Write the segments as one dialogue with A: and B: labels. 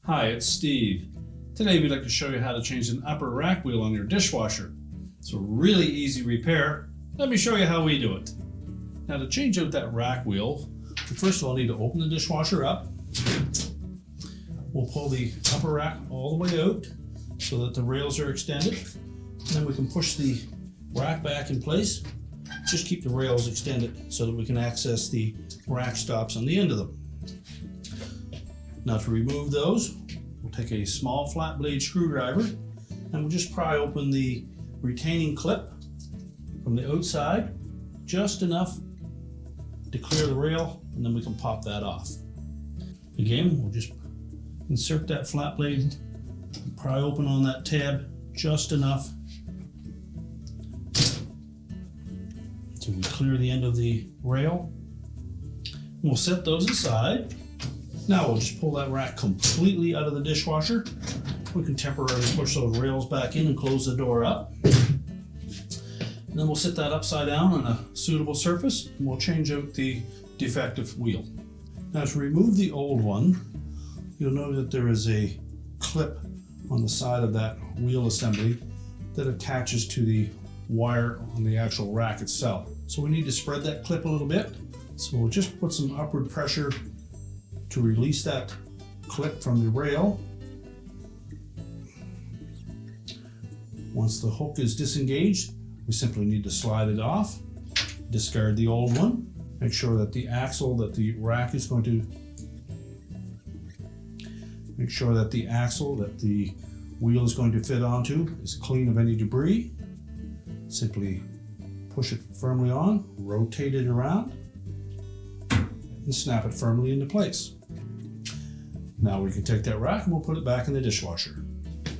A: Hi, it's Steve. Today we'd like to show you how to change an upper rack wheel on your dishwasher. It's a really easy repair. Let me show you how we do it. Now to change out that rack wheel, we first of all need to open the dishwasher up. We'll pull the upper rack all the way out so that the rails are extended. And then we can push the rack back in place. Just keep the rails extended so that we can access the rack stops on the end of them. Now to remove those, we'll take a small flat blade screwdriver and we'll just pry open the retaining clip from the outside, just enough to clear the rail, and then we can pop that off. Again, we'll just insert that flat blade, pry open on that tab just enough so we clear the end of the rail. We'll set those aside. Now we'll just pull that rack completely out of the dishwasher. We can temporarily push those rails back in and close the door up. And then we'll sit that upside down on a suitable surface and we'll change out the defective wheel. Now to remove the old one, you'll know that there is a clip on the side of that wheel assembly that attaches to the wire on the actual rack itself. So we need to spread that clip a little bit. So we'll just put some upward pressure to release that clip from the rail. Once the hook is disengaged, we simply need to slide it off, discard the old one, make sure that the axle that the rack is going to, make sure that the axle that the wheel is going to fit onto is clean of any debris. Simply push it firmly on, rotate it around, and snap it firmly into place. Now we can take that rack and we'll put it back in the dishwasher.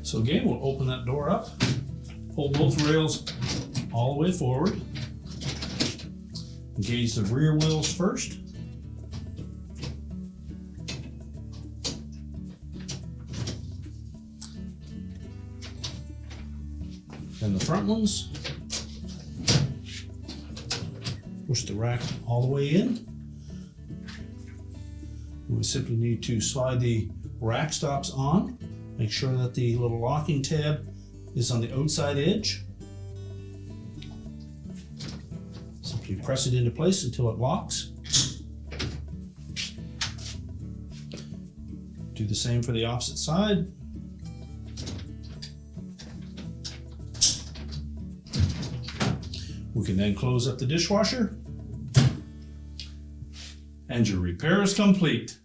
A: So again, we'll open that door up, pull both rails all the way forward, engage the rear wheels first, then the front ones. Push the rack all the way in. We simply need to slide the rack stops on, make sure that the little locking tab is on the outside edge. Simply press it into place until it locks. Do the same for the opposite side. We can then close up the dishwasher and your repair is complete.